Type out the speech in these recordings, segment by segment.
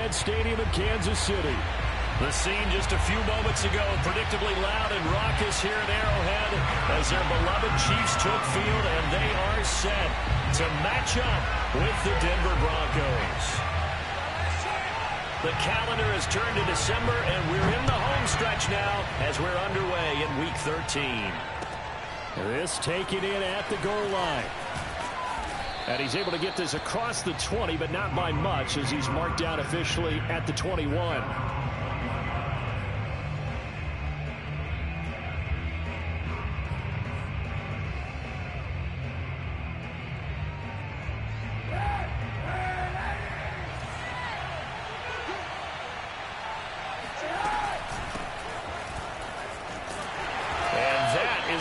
Arrowhead Stadium in Kansas City. The scene just a few moments ago, predictably loud and raucous here at Arrowhead as their beloved Chiefs took field, and they are set to match up with the Denver Broncos. The calendar has turned to December, and we're in the home stretch now as we're underway in Week 13. This taken in at the goal line. And he's able to get this across the 20, but not by much as he's marked down officially at the 21.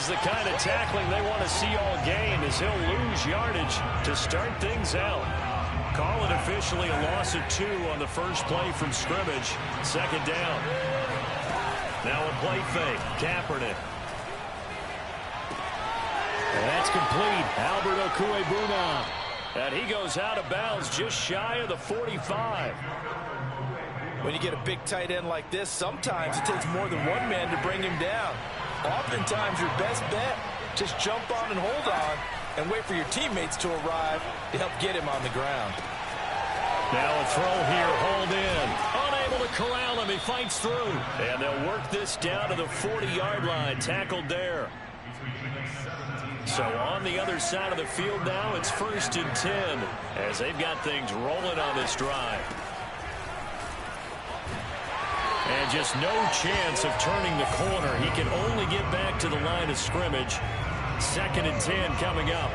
The kind of tackling they want to see all game as he'll lose yardage to start things out. Call it officially a loss of 2 on the first play from scrimmage. Second down. Now a play fake. Kaepernick. And that's complete. Albert Okwuegbunam. And he goes out of bounds just shy of the 45. When you get a big tight end like this, sometimes it takes more than one man to bring him down. Oftentimes, your best bet, just jump on and hold on and wait for your teammates to arrive to help get him on the ground. Now a throw here, hauled in. Unable to corral him, he fights through. And they'll work this down to the 40-yard line, tackled there. So on the other side of the field now, it's 1st and 10 as they've got things rolling on this drive. And just no chance of turning the corner. He can only get back to the line of scrimmage. 2nd and 10 coming up.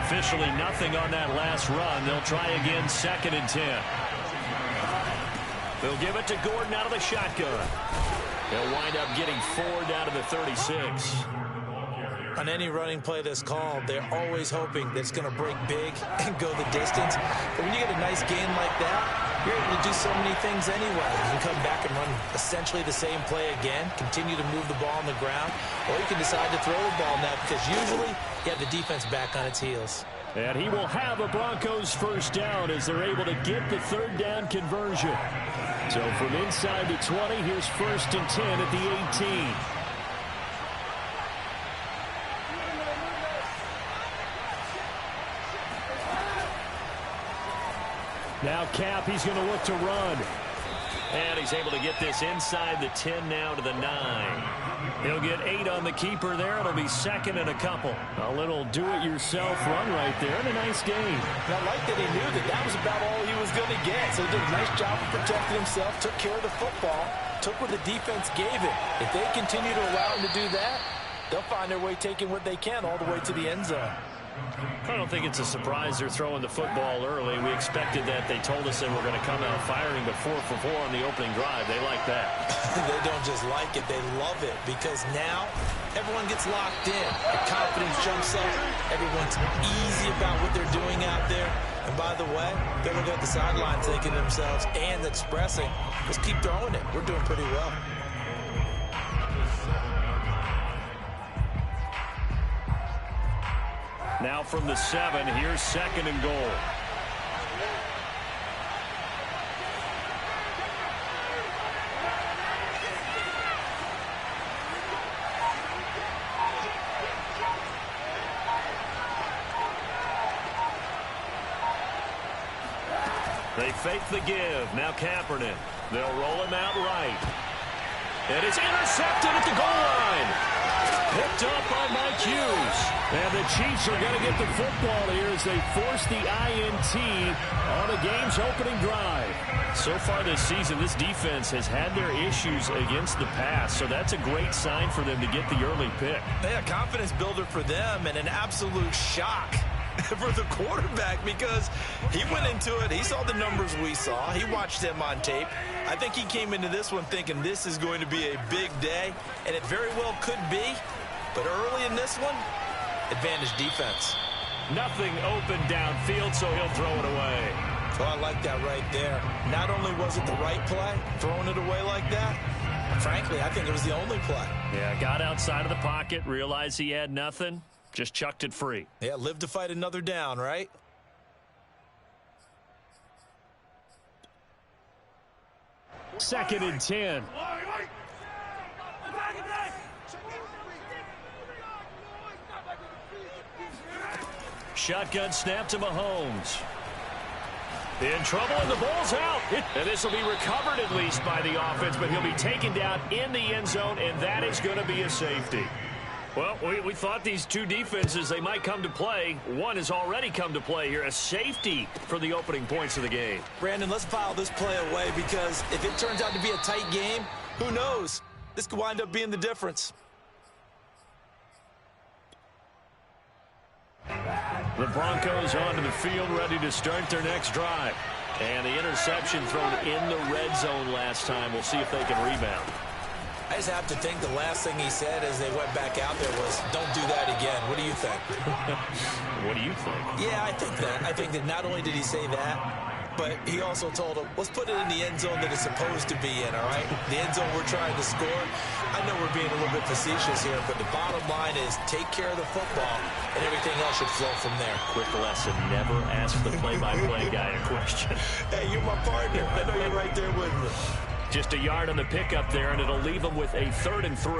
Officially nothing on that last run. They'll try again, 2nd and 10. They'll give it to Gordon out of the shotgun. They'll wind up getting 4 down to the 36. On any running play that's called, they're always hoping that it's going to break big and go the distance. But when you get a nice gain like that, you're able to do so many things anyway. You can come back and run essentially the same play again, continue to move the ball on the ground, or you can decide to throw the ball now because usually you have the defense back on its heels. And he will have a Broncos first down as they're able to get the 3rd down conversion. So from inside the 20, here's 1st and 10 at the 18. Now Cap, he's going to look to run. And he's able to get this inside the 10 now to the 9. He'll get 8 on the keeper there. It'll be 2nd and a couple. A little do-it-yourself run right there and a nice gain. And I like that he knew that that was about all he was going to get. So he did a nice job of protecting himself, took care of the football, took what the defense gave him. If they continue to allow him to do that, they'll find their way taking what they can all the way to the end zone. I don't think it's a surprise they're throwing the football early. We expected that. They told us they were going to come out firing, but 4 for 4 on the opening drive. They like that. They don't just like it. They love it because now everyone gets locked in. The confidence jumps up. Everyone's easy about what they're doing out there. And by the way, they're looking at the sideline thinking to themselves and expressing, just keep throwing it. We're doing pretty well. Now from the 7, here's 2nd and goal. They fake the give. Now Kaepernick. They'll roll him out right. And it's intercepted at the goal line. Picked up by Mike Hughes. And the Chiefs are going to get the football here as they force the INT on the game's opening drive. So far this season, this defense has had their issues against the pass, so that's a great sign for them to get the early pick. Yeah, confidence builder for them and an absolute shock for the quarterback because he went into it. He saw the numbers we saw. He watched them on tape. I think he came into this one thinking this is going to be a big day, and it very well could be. But early in this one, advantage defense. Nothing open downfield, so he'll throw it away. Oh, I like that right there. Not only was it the right play, throwing it away like that, frankly, I think it was the only play. Yeah, got outside of the pocket, realized he had nothing, just chucked it free. Yeah, live to fight another down, right? 2nd and 10. Shotgun snap to Mahomes. In trouble, and the ball's out. And this will be recovered at least by the offense, but he'll be taken down in the end zone, and that is going to be a safety. Well, we thought these two defenses, they might come to play. One has already come to play here, a safety for the opening points of the game. Brandon, let's file this play away because if it turns out to be a tight game, who knows? This could wind up being the difference. The Broncos onto the field, ready to start their next drive. And the interception thrown in the red zone last time. We'll see if they can rebound. I just have to think the last thing he said as they went back out there was, don't do that again. What do you think? What do you think? Yeah, I think that. I think that not only did he say that, but he also told him, let's put it in the end zone that it's supposed to be in, all right? The end zone we're trying to score. I know we're being a little bit facetious here, but the bottom line is take care of the football, and everything else should flow from there. Quick lesson, never ask the play-by-play guy a question. Hey, you're my partner. I know you're right there with me. Just a yard on the pickup there, and it'll leave them with a 3rd and 3.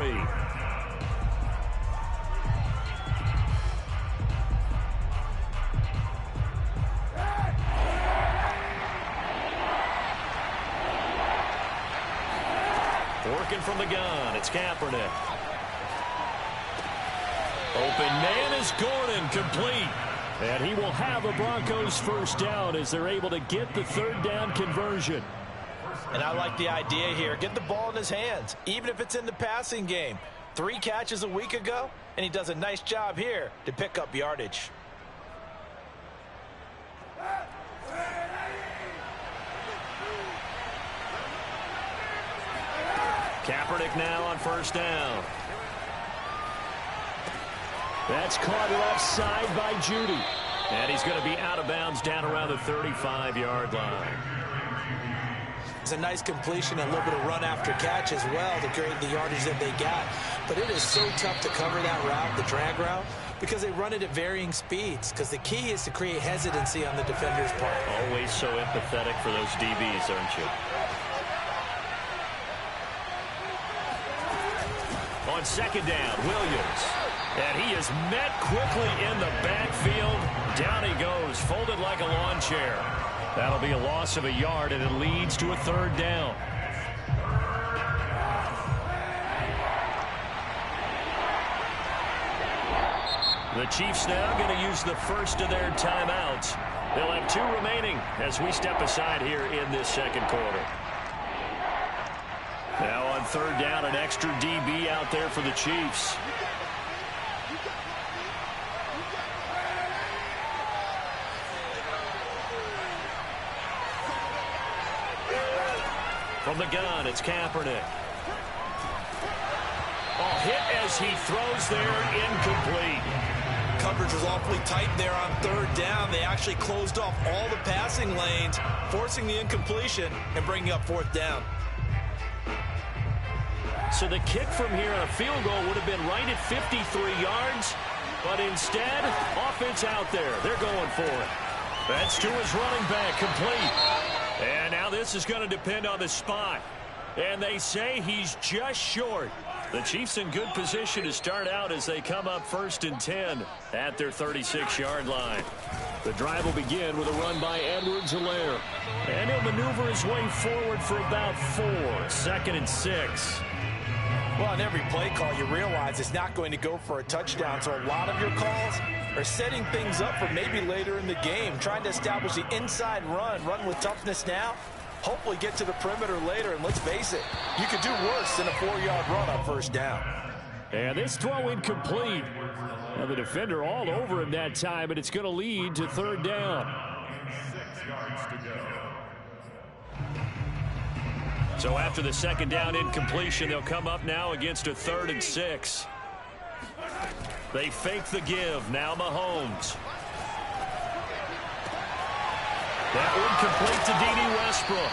Working from the gun, it's Kaepernick. Open man is Gordon, complete. And he will have a Broncos first down as they're able to get the 3rd down conversion. And I like the idea here. Get the ball in his hands, even if it's in the passing game. 3 catches a week ago, and he does a nice job here to pick up yardage. Kaepernick now on first down. That's caught left side by Judy. And he's going to be out of bounds down around the 35-yard line. It's a nice completion, a little bit of run after catch as well to create the yardage that they got. But it is so tough to cover that route, the drag route, because they run it at varying speeds. Because the key is to create hesitancy on the defender's part. Always so empathetic for those DBs, aren't you? On second down, Williams. And he is met quickly in the backfield. Down he goes, folded like a lawn chair. That'll be a loss of a yard, and it leads to a 3rd down. The Chiefs now going to use the first of their timeouts. They'll have 2 remaining as we step aside here in this second quarter. Now on 3rd down, an extra DB out there for the Chiefs. From the gun, it's Kaepernick. Oh, hit as he throws there, incomplete. Coverage was awfully tight there on 3rd down. They actually closed off all the passing lanes, forcing the incompletion and bringing up 4th down. So the kick from here on a field goal would have been right at 53 yards, but instead, offense out there. They're going for it. That's to his running back, complete. And now this is going to depend on the spot. And they say he's just short. The Chiefs in good position to start out as they come up 1st and 10 at their 36-yard line. The drive will begin with a run by Edwards-Helaire. And he'll maneuver his way forward for about 4. 2nd and 6. Well, on every play call, you realize it's not going to go for a touchdown. So a lot of your calls are setting things up for maybe later in the game, trying to establish the inside run with toughness now, hopefully get to the perimeter later. And let's face it, you could do worse than a 4-yard run on 1st down. And this throw incomplete. Now the defender all over him that time, and it's going to lead to 3rd down. 6 yards to go. So after the 2nd down incompletion, they'll come up now against a 3rd and 6. They fake the give. Now Mahomes. That one complete to D.D. Westbrook.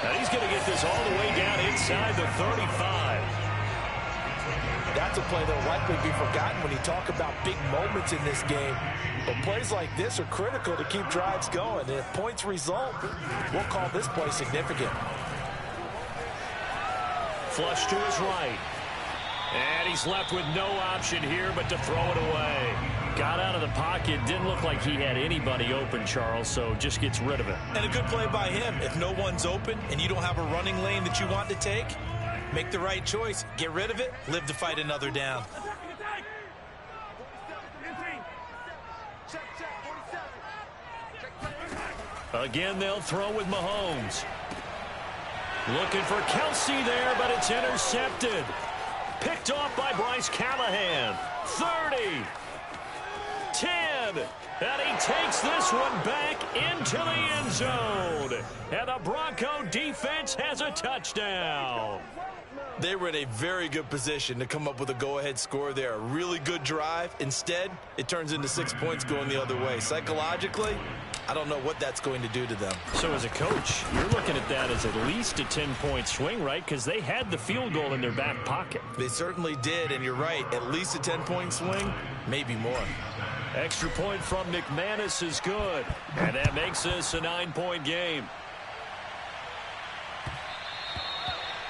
And he's going to get this all the way down inside the 35. That's a play that will likely be forgotten when you talk about big moments in this game. But plays like this are critical to keep drives going. And if points result, we'll call this play significant. flush to his right. And he's left with no option here but to throw it away. Got out of the pocket. Didn't look like he had anybody open, Charles, so just gets rid of it. And a good play by him. If no one's open and you don't have a running lane that you want to take, make the right choice. Get rid of it. Live to fight another down. Again, they'll throw with Mahomes. Looking for Kelsey there, but it's intercepted. Picked off by Bryce Callahan. 30. 10. And he takes this one back into the end zone. And the Bronco defense has a touchdown. They were in a very good position to come up with a go-ahead score there. A really good drive. Instead, it turns into 6 points going the other way. Psychologically, I don't know what that's going to do to them. So as a coach, you're looking at that as at least a 10-point swing, right? Because they had the field goal in their back pocket. They certainly did, and you're right. At least a 10-point swing, maybe more. Extra point from McManus is good. And that makes this a 9-point game.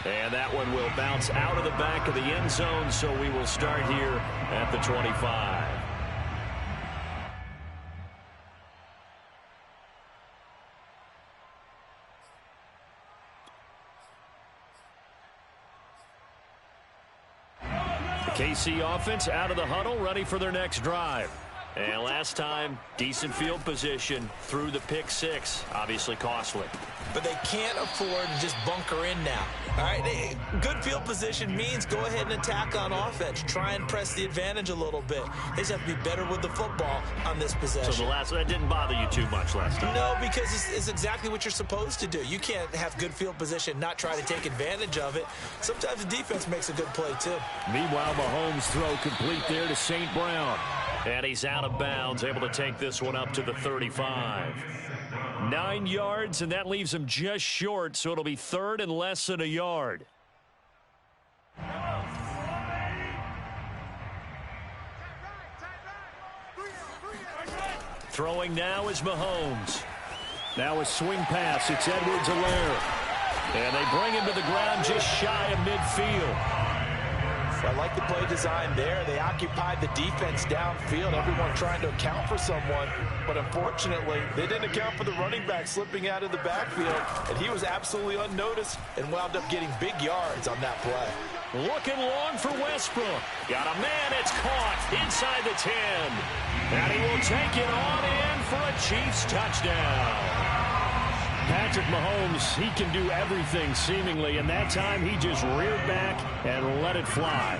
And that one will bounce out of the back of the end zone, so we will start here at the 25. The KC offense out of the huddle, ready for their next drive. And last time, decent field position through the pick six. Obviously costly. But they can't afford to just bunker in now. All right, good field position means go ahead and attack on offense. Try and press the advantage a little bit. They just have to be better with the football on this possession. So that didn't bother you too much last time? No, because it's exactly what you're supposed to do. You can't have good field position, not try to take advantage of it. Sometimes the defense makes a good play, too. Meanwhile, Mahomes' throw complete there to St. Brown. And he's out of bounds, able to take this one up to the 35. 9 yards, and that leaves him just short, so it'll be third and less than a yard. Throwing now is Mahomes. Now a swing pass. It's Edwards-Helaire. And they bring him to the ground just shy of midfield. I like the play design there. They occupied the defense downfield, everyone trying to account for someone. But unfortunately, they didn't account for the running back slipping out of the backfield. And he was absolutely unnoticed and wound up getting big yards on that play. Looking long for Westbrook. Got a man, it's caught inside the 10. And he will take it on in for a Chiefs touchdown. Patrick Mahomes, he can do everything seemingly, and that time he just reared back and let it fly.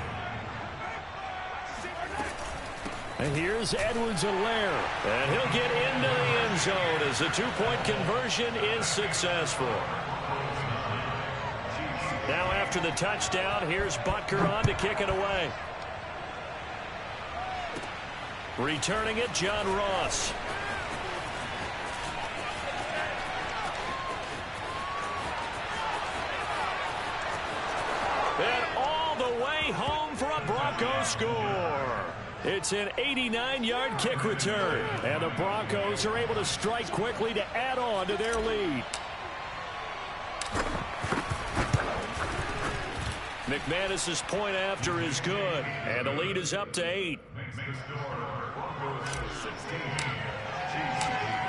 And here's Edwards-Helaire, and he'll get into the end zone as the two-point conversion is successful. Now after the touchdown, here's Butker on to kick it away. Returning it, John Ross. And all the way home for a Broncos score. It's an 89-yard kick return. And the Broncos are able to strike quickly to add on to their lead. McManus's point after is good. And the lead is up to 8.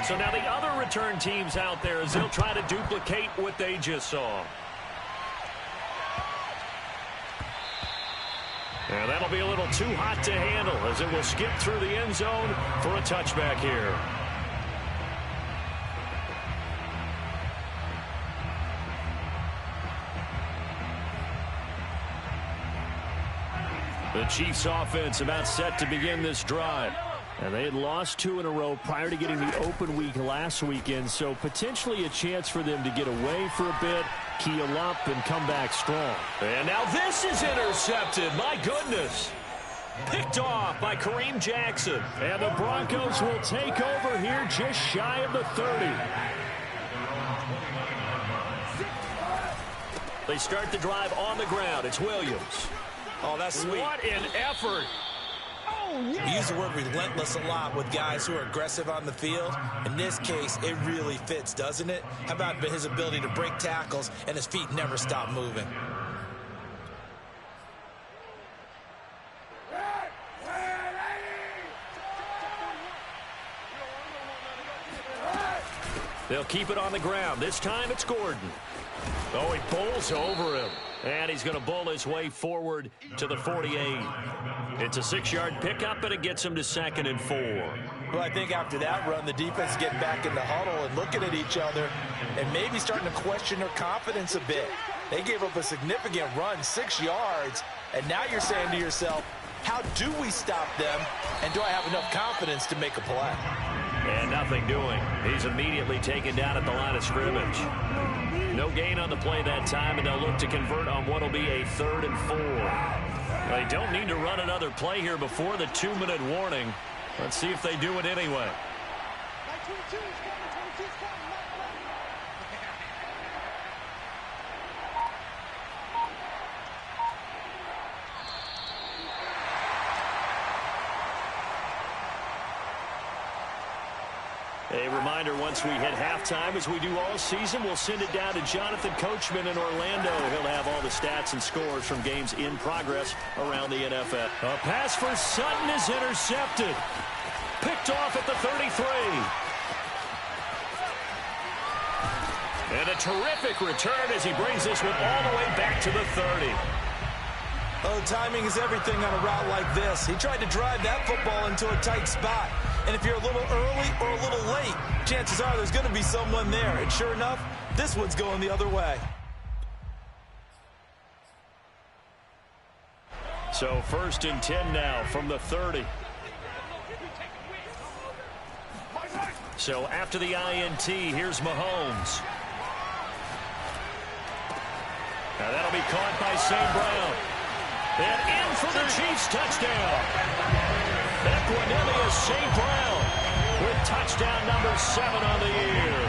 So now the other return teams out there as they'll try to duplicate what they just saw. And that'll be a little too hot to handle as it will skip through the end zone for a touchback here. The Chiefs offense about set to begin this drive. And they had lost 2 in a row prior to getting the open week last weekend, so potentially a chance for them to get away for a bit, keel up, and come back strong. And now this is intercepted. My goodness. Picked off by Kareem Jackson. And the Broncos will take over here just shy of the 30. They start the drive on the ground. It's Williams. Oh, that's sweet. What an effort. We use the word relentless a lot with guys who are aggressive on the field. In this case, it really fits, doesn't it? How about his ability to break tackles and his feet never stop moving? They'll keep it on the ground. This time it's Gordon. Oh, he bowls over him. And he's going to bowl his way forward to the 48. It's a 6-yard pickup, and it gets him to 2nd and 4. Well, I think after that run, the defense is getting back in the huddle and looking at each other and maybe starting to question their confidence a bit. They gave up a significant run, 6 yards, and now you're saying to yourself, how do we stop them, and do I have enough confidence to make a play? And nothing doing. He's immediately taken down at the line of scrimmage. No gain on the play that time, and they'll look to convert on what will be a 3rd and 4. They don't need to run another play here before the 2-minute warning. Let's see if they do it anyway. A reminder, once we hit halftime, as we do all season, we'll send it down to Jonathan Coachman in Orlando. He'll have all the stats and scores from games in progress around the NFL. A pass for Sutton is intercepted. Picked off at the 33. And a terrific return as he brings this one all the way back to the 30. Oh, timing is everything on a route like this. He tried to drive that football into a tight spot. And if you're a little early or a little late, chances are there's going to be someone there. And sure enough, this one's going the other way. So 1st and 10 now from the 30. So after the INT, here's Mahomes. Now that'll be caught by St. Brown. And in for the Chiefs touchdown. Equanimeous St. Brown with touchdown number 7 on the year.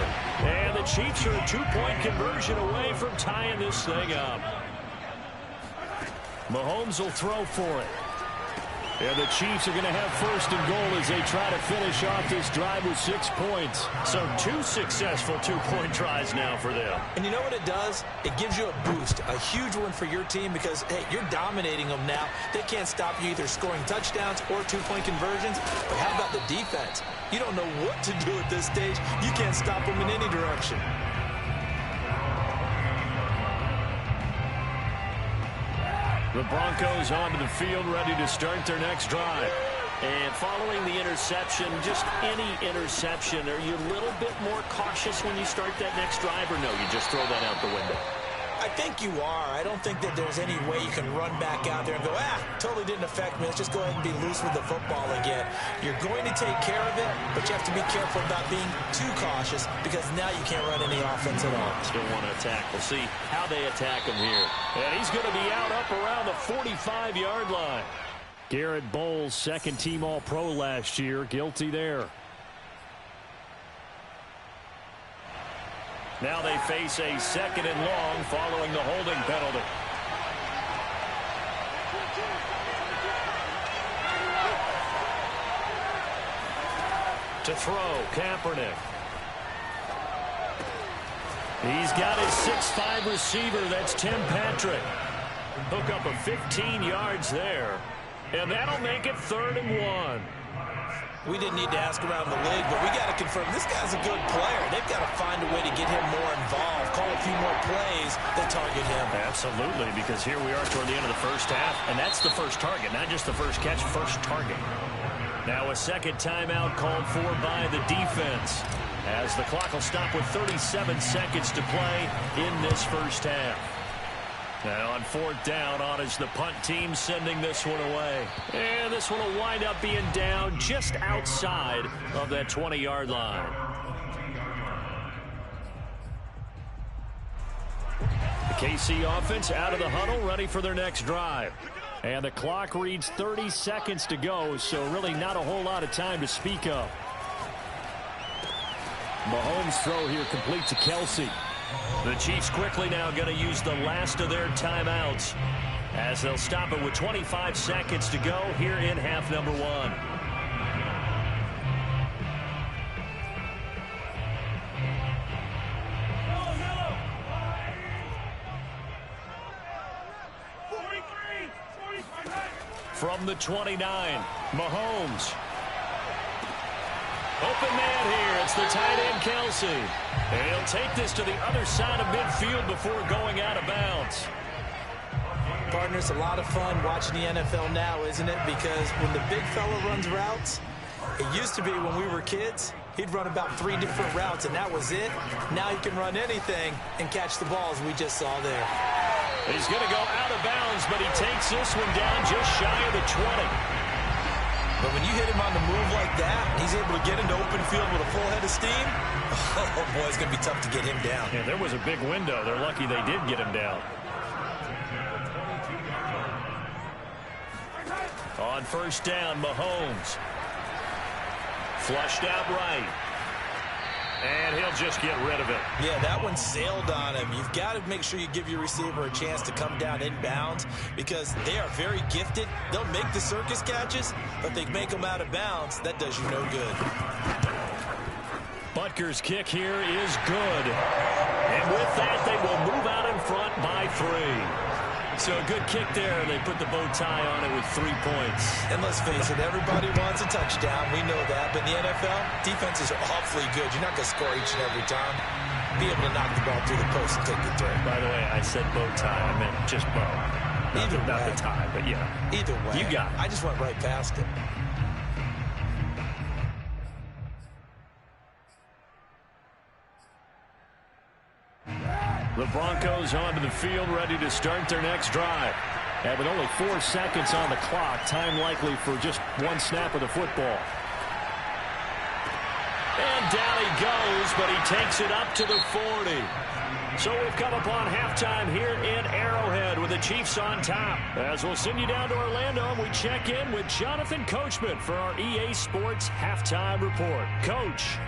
And the Chiefs are a 2-point conversion away from tying this thing up. Mahomes will throw for it. And the Chiefs are going to have 1st and goal as they try to finish off this drive with 6 points. So 2 successful 2-point tries now for them. And you know what it does? It gives you a boost, a huge one for your team because, hey, you're dominating them now. They can't stop you either scoring touchdowns or 2-point conversions. But how about the defense? You don't know what to do at this stage. You can't stop them in any direction. The Broncos onto the field, ready to start their next drive. And following the interception, just any interception, are you a little bit more cautious when you start that next drive, or no, you just throw that out the window? I think you are. I don't think that there's any way you can run back out there and go, totally didn't affect me. Let's just go ahead and be loose with the football again. You're going to take care of it, but you have to be careful about being too cautious because now you can't run any offense at all. Still want to attack. We'll see how they attack him here. And he's going to be out up around the 45-yard line. Garrett Bowles, 2nd-team All-Pro last year, guilty there. Now they face a 2nd and long following the holding penalty. To throw, Kaepernick. He's got his 6'5" receiver, that's Tim Patrick. Hook up of 15 yards there. And that'll make it 3rd and 1. We didn't need to ask around the league, but we got to confirm this guy's a good player. They've got to find a way to get him more involved, call a few more plays that target him. Absolutely, because here we are toward the end of the first half, and that's the first target, not just the first catch, first target. Now a 2nd timeout called for by the defense, as the clock will stop with 37 seconds to play in this first half. Now on 4th down, on is the punt team sending this one away. And this one will wind up being down just outside of that 20-yard line. The KC offense out of the huddle, ready for their next drive. And the clock reads 30 seconds to go, so really not a whole lot of time to speak of. Mahomes' throw here complete to Kelsey. The Chiefs quickly now going to use the last of their timeouts as they'll stop it with 25 seconds to go here in half number 1. From the 29, Mahomes. Open man here. It's the tight end, Kelsey. And he'll take this to the other side of midfield before going out of bounds. Partner, it's a lot of fun watching the NFL now, isn't it? Because when the big fella runs routes, it used to be when we were kids, he'd run about 3 different routes, and that was it. Now he can run anything and catch the balls we just saw there. He's going to go out of bounds, but he takes this one down just shy of the 20. But when you hit him on the move like that, and he's able to get into open field with a full head of steam, oh, boy, it's going to be tough to get him down. Yeah, there was a big window. They're lucky they did get him down. On first down, Mahomes. Flushed out right. And he'll just get rid of it. Yeah, that one sailed on him. You've got to make sure you give your receiver a chance to come down inbounds because they are very gifted. They'll make the circus catches, but they make them out of bounds. That does you no good. Butker's kick here is good. And with that, they will move out in front by 3. So a good kick there. They put the bow tie on it with 3 points. And let's face it, everybody wants a touchdown. We know that. But in the NFL, defenses are awfully good. You're not going to score each and every time. Be able to knock the ball through the post and take the throw. By the way, I said bow tie. I meant just bow. Not the tie, but yeah. Either way. You got it. I just went right past it. The Broncos onto the field, ready to start their next drive. And with only 4 seconds on the clock, time likely for just 1 snap of the football. And down he goes, but he takes it up to the 40. So we've come upon halftime here in Arrowhead with the Chiefs on top. As we'll send you down to Orlando, we check in with Jonathan Coachman for our EA Sports Halftime Report. Coach.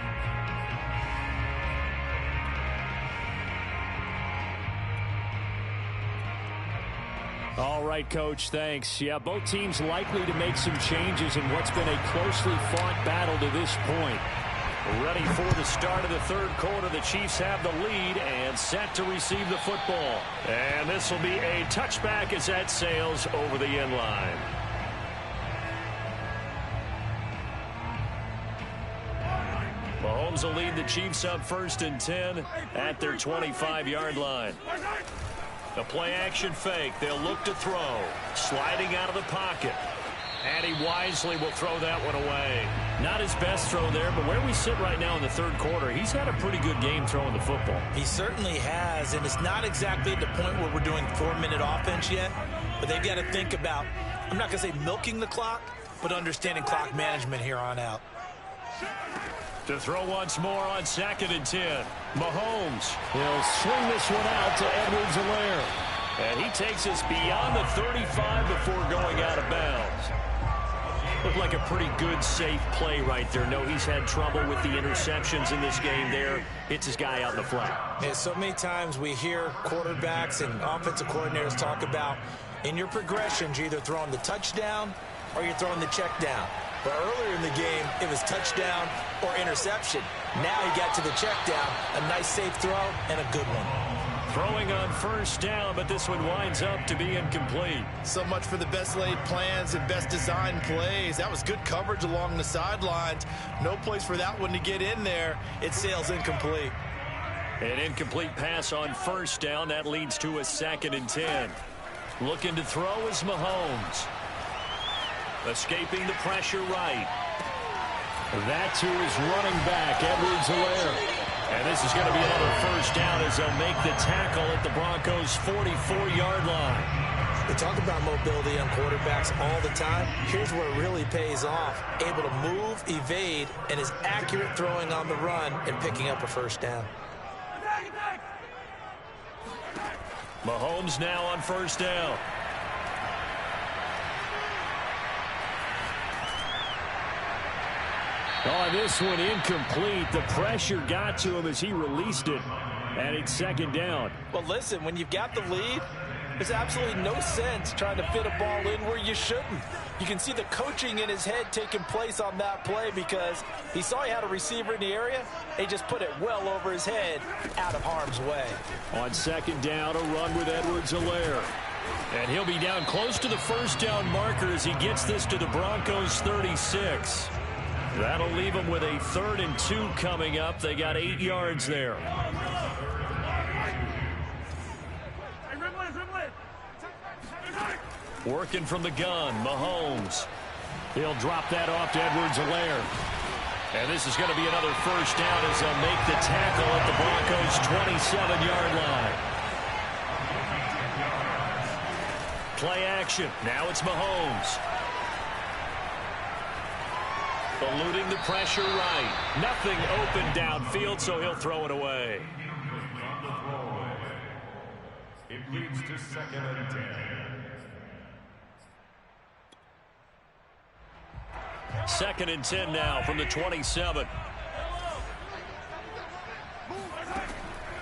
All right, Coach, thanks. Yeah, both teams likely to make some changes in what's been a closely fought battle to this point. Ready for the start of the third quarter. The Chiefs have the lead and set to receive the football. And this will be a touchback as that sails over the end line. Mahomes will lead the Chiefs up 1st and 10 at their 25-yard line. A play-action fake. They'll look to throw. Sliding out of the pocket. And he wisely will throw that one away. Not his best throw there, but where we sit right now in the third quarter, he's had a pretty good game throwing the football. He certainly has, and it's not exactly at the point where we're doing 4-minute offense yet, but they've got to think about, I'm not going to say milking the clock, but understanding clock management here on out. To throw once more on 2nd and 10. Mahomes. He'll swing this one out to Edwards-Helaire. And he takes us beyond the 35 before going out of bounds. Looked like a pretty good, safe play right there. No, he's had trouble with the interceptions in this game there. Hits his guy out in the flat. Yeah, so many times we hear quarterbacks and offensive coordinators talk about in your progressions, you're either throwing the touchdown or you're throwing the check down. But earlier in the game, it was touchdown or interception. Now he got to the check down, a nice safe throw, and a good one. Throwing on 1st down, but this one winds up to be incomplete. So much for the best laid plans and best designed plays. That was good coverage along the sidelines. No place for that one to get in there. It sails incomplete. An incomplete pass on 1st down. That leads to a 2nd and 10. Looking to throw is Mahomes. Escaping the pressure right. That to his running back, Edwards-Helaire. And this is going to be another 1st down as they'll make the tackle at the Broncos' 44-yard line. We talk about mobility on quarterbacks all the time. Here's where it really pays off. Able to move, evade, and is accurate throwing on the run and picking up a 1st down. Mahomes now on 1st down. On this one, incomplete. The pressure got to him as he released it, and it's 2nd down. Well, listen, when you've got the lead, there's absolutely no sense trying to fit a ball in where you shouldn't. You can see the coaching in his head taking place on that play because he saw he had a receiver in the area, and he just put it well over his head out of harm's way. On 2nd down, a run with Edwards-Helaire. And he'll be down close to the 1st down marker as he gets this to the Broncos' 36. That'll leave them with a 3rd and 2 coming up. They got 8 yards there. Working from the gun, Mahomes. He'll drop that off to Edwards-Helaire. And this is going to be another first down as they'll make the tackle at the Broncos' 27-yard line. Play action. Now it's Mahomes. Eluding the pressure right. Nothing open downfield, so he'll throw it away. It leads to 2nd and 10. 2nd and 10 now from the 27.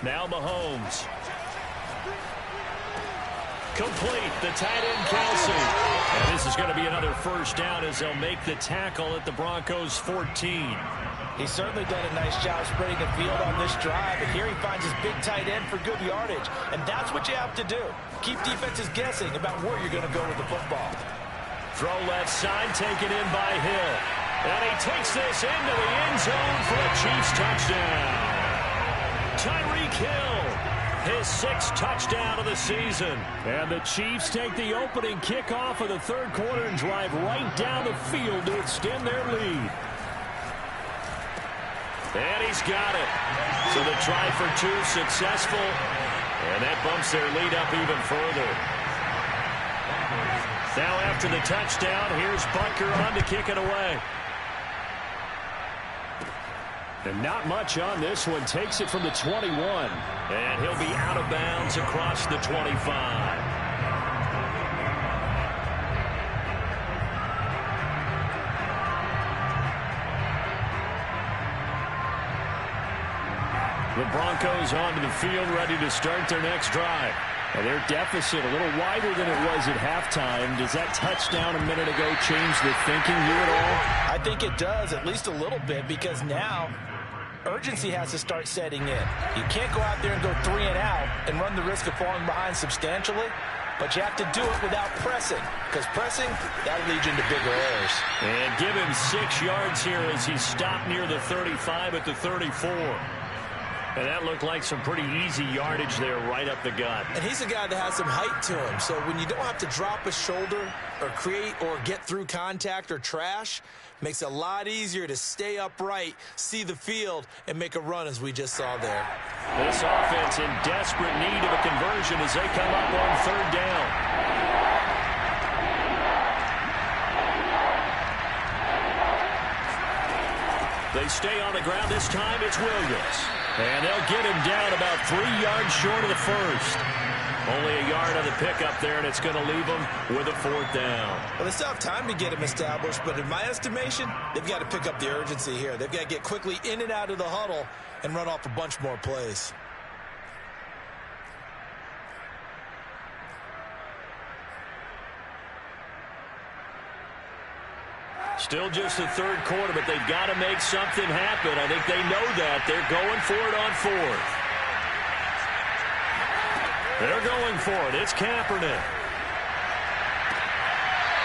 Now Mahomes. Complete, the tight end Kelsey. And this is going to be another first down as they'll make the tackle at the Broncos' 14. He's certainly done a nice job spreading the field on this drive, but here he finds his big tight end for good yardage. And that's what you have to do. Keep defenses guessing about where you're going to go with the football. Throw left side, taken in by Hill. And he takes this into the end zone for a Chiefs touchdown. Tyreek Hill, his 6th touchdown of the season. And the Chiefs take the opening kickoff of the 3rd quarter and drive right down the field to extend their lead. And he's got it. So the try for 2 successful. And that bumps their lead up even further. Now after the touchdown, here's Butker on to kick it away. And not much on this one. Takes it from the 21. And he'll be out of bounds across the 25. The Broncos onto the field, ready to start their next drive. And their deficit a little wider than it was at halftime. Does that touchdown a minute ago change the thinking here at all? I think it does, at least a little bit, because now urgency has to start setting in. You can't go out there and go 3 and out and run the risk of falling behind substantially, but you have to do it without pressing, because pressing, that'll lead you into bigger errors. And give him 6 yards here as he stopped near the 35 at the 34. And that looked like some pretty easy yardage there right up the gut. And he's a guy that has some height to him. So when you don't have to drop a shoulder or create or get through contact or trash, makes it a lot easier to stay upright, see the field, and make a run as we just saw there. This offense in desperate need of a conversion as they come up on 3rd down. They stay on the ground this time. It's Williams. And they'll get him down about 3 yards short of the first. Only a yard on the pickup there, and it's going to leave them with a 4th down. Well, they still have time to get him established, but in my estimation, they've got to pick up the urgency here. They've got to get quickly in and out of the huddle and run off a bunch more plays. Still just the 3rd quarter, but they've got to make something happen. I think they know that. They're going for it on 4th. They're going for it. It's Kaepernick.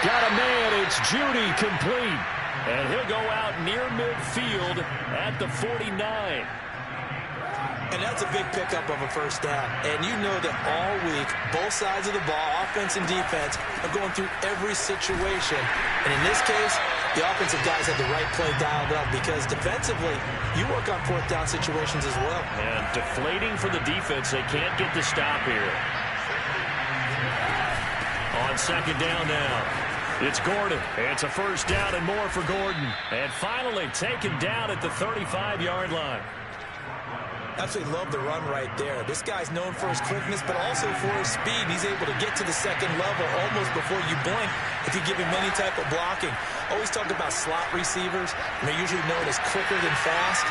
Got a man. It's Judy, complete. And he'll go out near midfield at the 49. And that's a big pickup of a first down. And you know that all week, both sides of the ball, offense and defense, are going through every situation. And in this case, the offensive guys had the right play dialed up because defensively, you work on 4th down situations as well. And deflating for the defense. They can't get the stop here. On 2nd down now, it's Gordon. It's a first down and more for Gordon. And finally taken down at the 35-yard line. Absolutely love the run right there. This guy's known for his quickness, but also for his speed. He's able to get to the 2nd level almost before you blink if you give him any type of blocking. Always talk about slot receivers, and they're usually known as quicker than fast.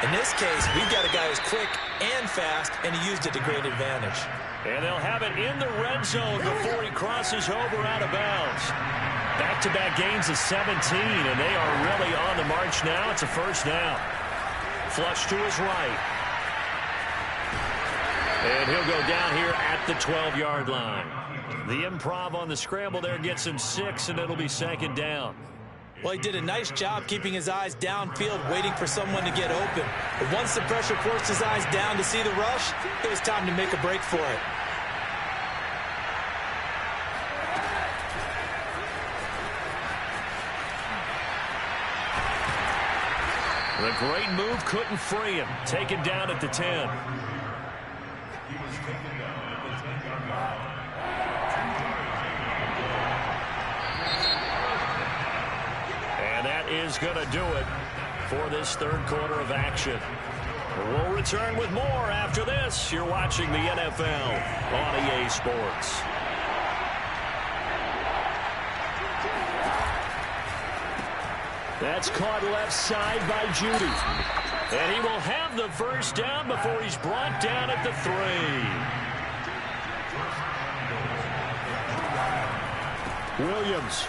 In this case, we've got a guy who's quick and fast, and he used it to great advantage. And they'll have it in the red zone before he crosses over out of bounds. Back-to-back gains of 17, and they are really on the march now. It's a first down. Flush to his right. And he'll go down here at the 12-yard line. The improv on the scramble there gets him 6, and it'll be 2nd down. Well, he did a nice job keeping his eyes downfield, waiting for someone to get open. But once the pressure forced his eyes down to see the rush, it was time to make a break for it. The great move couldn't free him. Taken down at the 10. And that is going to do it for this third quarter of action. We'll return with more after this. You're watching the NFL on EA Sports. That's caught left side by Judy. And he will have the first down before he's brought down at the 3. Williams.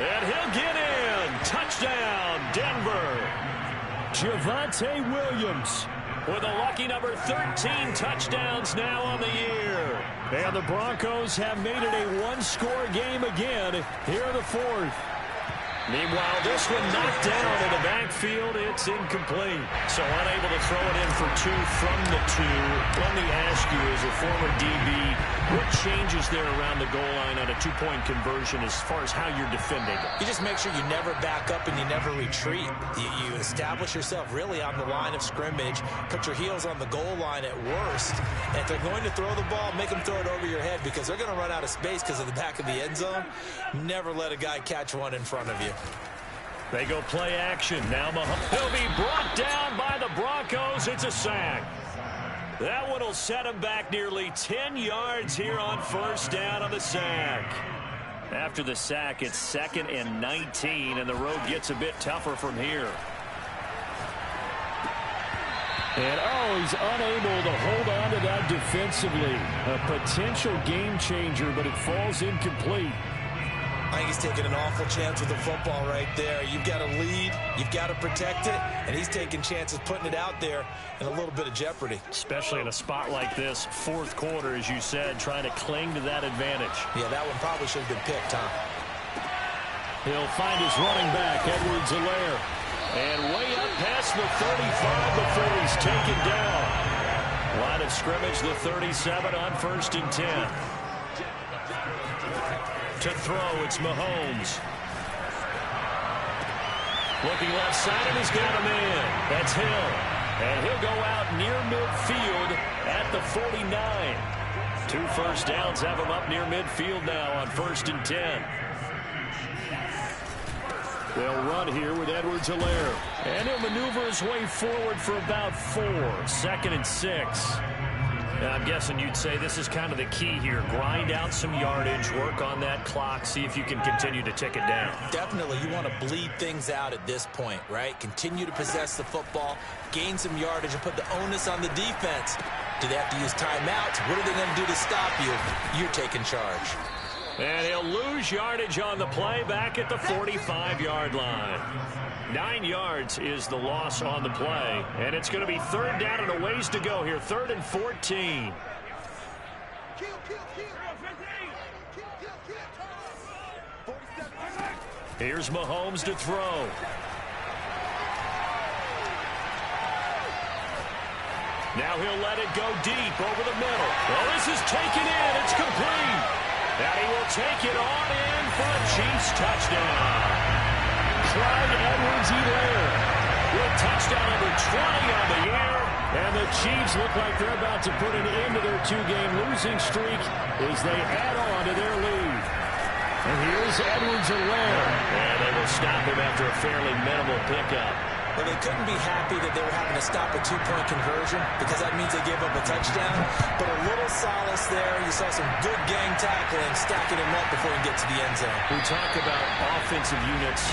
And he'll get in. Touchdown, Denver. Javonte Williams with a lucky number 13 touchdowns now on the year. And the Broncos have made it a one-score game again here in the fourth. Meanwhile, this one knocked down in the backfield. It's incomplete. So unable to throw it in for 2 from the 2. Let me ask you, as a former DB, what changes there around the goal line on a 2-point conversion as far as how you're defending it? You just make sure you never back up and you never retreat. You establish yourself really on the line of scrimmage, put your heels on the goal line at worst. And if they're going to throw the ball, make them throw it over your head because they're going to run out of space because of the back of the end zone. Never let a guy catch one in front of you. They go play action. Now Mahomes. He'll be brought down by the Broncos. It's a sack. That one will set him back nearly 10 yards here on first down on the sack. After the sack, it's 2nd and 19, and the road gets a bit tougher from here. And, he's unable to hold on to that defensively. A potential game changer, but it falls incomplete. I think he's taking an awful chance with the football right there. You've got to lead, you've got to protect it, and he's taking chances putting it out there in a little bit of jeopardy. Especially in a spot like this, fourth quarter, as you said, trying to cling to that advantage. Yeah, that one probably should have been picked, huh? He'll find his running back, Edwards-Helaire. And way up past the 35 before he's taken down. Line of scrimmage, the 37 on 1st and 10. To throw, it's Mahomes. Looking left side, and he's got him in. That's Hill. And he'll go out near midfield at the 49. 2 first downs have him up near midfield now on 1st and 10. They'll run here with Edwards-Helaire. And he'll maneuver his way forward for about 4. 2nd and 6. I'm guessing you'd say this is kind of the key here. Grind out some yardage, work on that clock, see if you can continue to tick it down. Definitely. You want to bleed things out at this point, right? Continue to possess the football, gain some yardage, and put the onus on the defense. Do they have to use timeouts? What are they going to do to stop you? You're taking charge. And he'll lose yardage on the play back at the 45-yard line. 9 yards is the loss on the play. And it's going to be 3rd down and a ways to go here. 3rd and 14. Here's Mahomes to throw. Now he'll let it go deep over the middle. Well, this is taken in. It's complete. And he will take it on in for a Chiefs touchdown. Clyde Edwards-Helaire with touchdown number 20 on the year. And the Chiefs look like they're about to put an end to their 2-game losing streak as they add on to their lead. And here's Edwards-Helaire. And they will stop him after a fairly minimal pickup. Well, they couldn't be happy that they were having to stop a 2-point conversion because that means they gave up a touchdown. But a little solace there. You saw some good gang tackling, stacking him up before he gets to the end zone. We talk about offensive units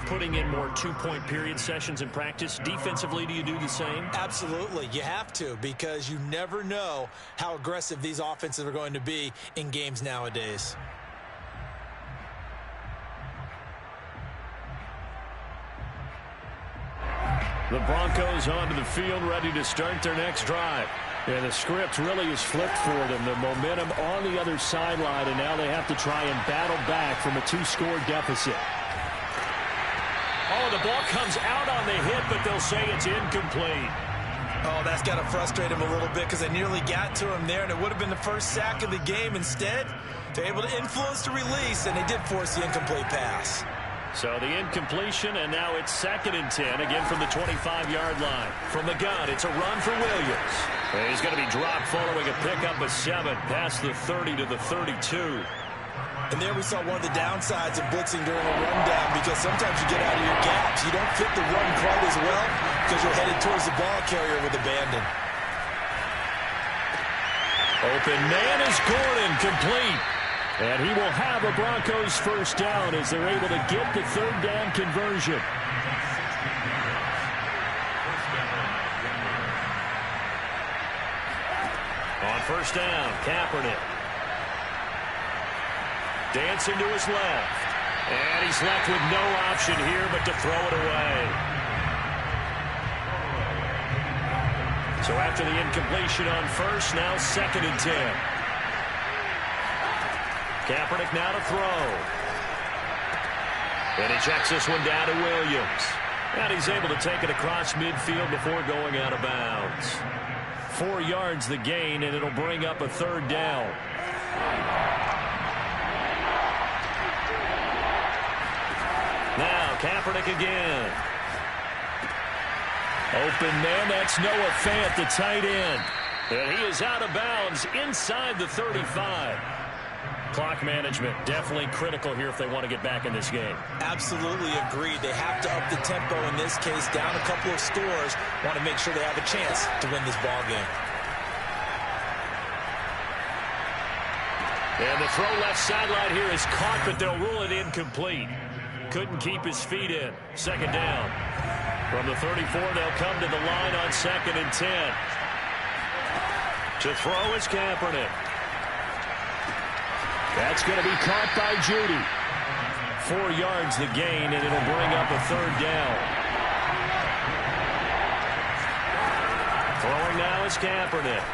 putting in more 2-point period sessions in practice. Defensively, do you do the same? Absolutely. You have to because you never know how aggressive these offenses are going to be in games nowadays. The Broncos onto the field, ready to start their next drive. And the script really is flipped for them. The momentum on the other sideline, and now they have to try and battle back from a 2-score deficit. Oh, the ball comes out on the hit, but they'll say it's incomplete. Oh, that's got to frustrate him a little bit because they nearly got to him there, and it would have been the first sack of the game. Instead, they're able to influence the release, and they did force the incomplete pass. So the incompletion, and now it's 2nd and 10, again from the 25-yard line. From the gun, it's a run for Williams. And he's going to be dropped following a pickup of 7 past the 30 to the 32. And there we saw one of the downsides of blitzing during a rundown, because sometimes you get out of your gaps. You don't fit the run quite as well because you're headed towards the ball carrier with abandon. Open man is Gordon, complete. And he will have a Broncos first down as they're able to get the 3rd down conversion. On first down, Kaepernick. Dancing to his left. And he's left with no option here but to throw it away. So after the incompletion on first, now 2nd and 10. Kaepernick now to throw. And he checks this one down to Williams. And he's able to take it across midfield before going out of bounds. 4 yards the gain, and it'll bring up a 3rd down. Now Kaepernick again. Open man, that's Noah Fant, the tight end. And he is out of bounds inside the 35. Clock management definitely critical here if they want to get back in this game. Absolutely agreed. They have to up the tempo in this case, down a couple of scores. Want to make sure they have a chance to win this ball game. And the throw left sideline here is caught, but they'll rule it incomplete. Couldn't keep his feet in. 2nd down. From the 34, they'll come to the line on 2nd and 10. To throw is Kaepernick. That's going to be caught by Judy. 4 yards the gain, and it'll bring up a 3rd down. Throwing now is Kaepernick.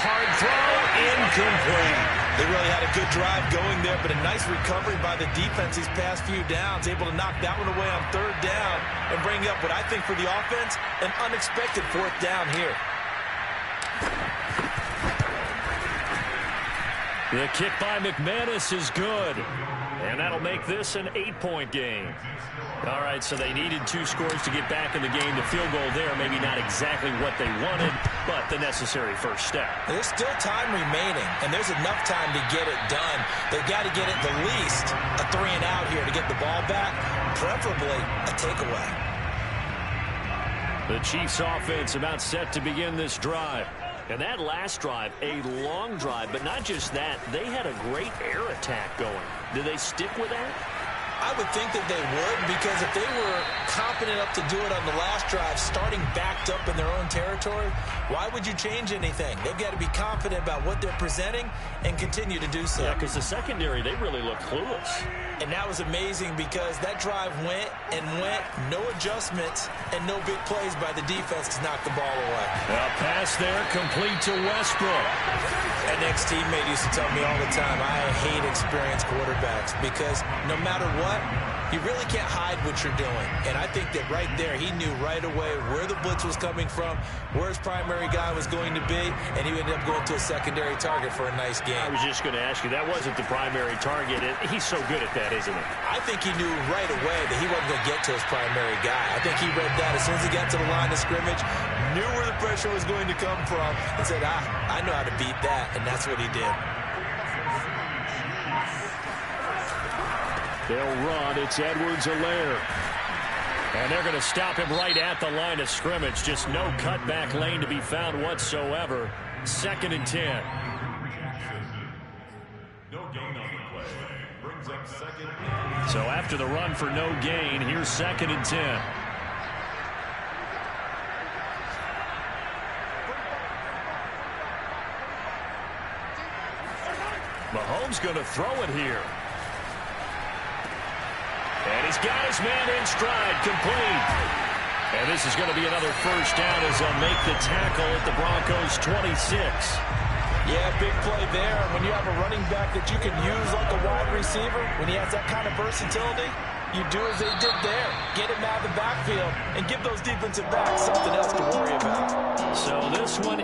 Hard throw, incomplete. They really had a good drive going there, but a nice recovery by the defense these past few downs, able to knock that one away on 3rd down and bring up what I think for the offense, an unexpected 4th down here. The kick by McManus is good, and that'll make this an 8-point game. All right, so they needed 2 scores to get back in the game. The field goal there, maybe not exactly what they wanted, but the necessary first step. There's still time remaining, and there's enough time to get it done. They've got to get at the least a 3-and-out here to get the ball back, preferably a takeaway. The Chiefs offense about set to begin this drive. And that last drive, a long drive, but not just that, they had a great air attack going. Do they stick with that? I would think that they would, because if they were confident enough to do it on the last drive, starting backed up in their own territory, why would you change anything? They've got to be confident about what they're presenting and continue to do so. Yeah, because the secondary, they really look clueless. And that was amazing because that drive went and went, no adjustments, and no big plays by the defense to knock the ball away. A pass there, complete to Westbrook. An ex-teammate used to tell me all the time, I hate experienced quarterbacks because no matter what, you really can't hide what you're doing. And I think that right there, he knew right away where the blitz was coming from, where his primary guy was going to be, and he ended up going to a secondary target for a nice game. I was just going to ask you, that wasn't the primary target. He's so good at that, isn't he? I think he knew right away that he wasn't going to get to his primary guy. I think he read that as soon as he got to the line of scrimmage, knew where the pressure was going to come from, and said, I know how to beat that, and that's what he did. They'll run. It's Edwards-Helaire. And they're going to stop him right at the line of scrimmage. Just no cutback lane to be found whatsoever. 2nd and 10. No gain on the play. Brings up 2nd. So after the run for no gain, here's 2nd and 10. Mahomes going to throw it here. And he's got his man in stride, complete. And this is going to be another first down as they'll make the tackle at the Broncos' 26. Yeah, big play there. When you have a running back that you can use like a wide receiver, when he has that kind of versatility, You do as they did there. Get him out of the backfield and give those defensive backs something else to worry about. So this one